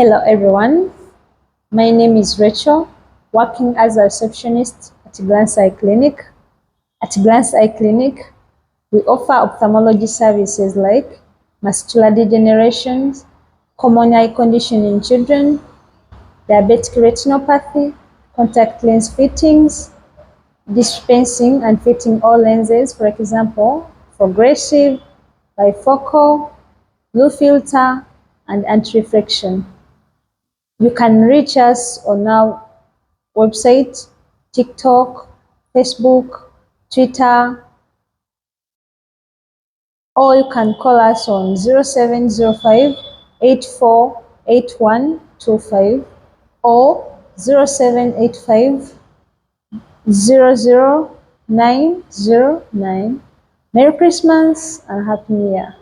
Hello everyone, my name is Rachel, working as a receptionist at Glance Eye Clinic. At Glance Eye Clinic, we offer ophthalmology services like macular degeneration, common eye condition in children, diabetic retinopathy, contact lens fittings, dispensing and fitting all lenses, for example, progressive, bifocal, blue filter, and anti-reflection. You can reach us on our website, TikTok, Facebook, Twitter, or you can call us on 0705 848125 or 0785 00909. Merry Christmas and Happy New Year.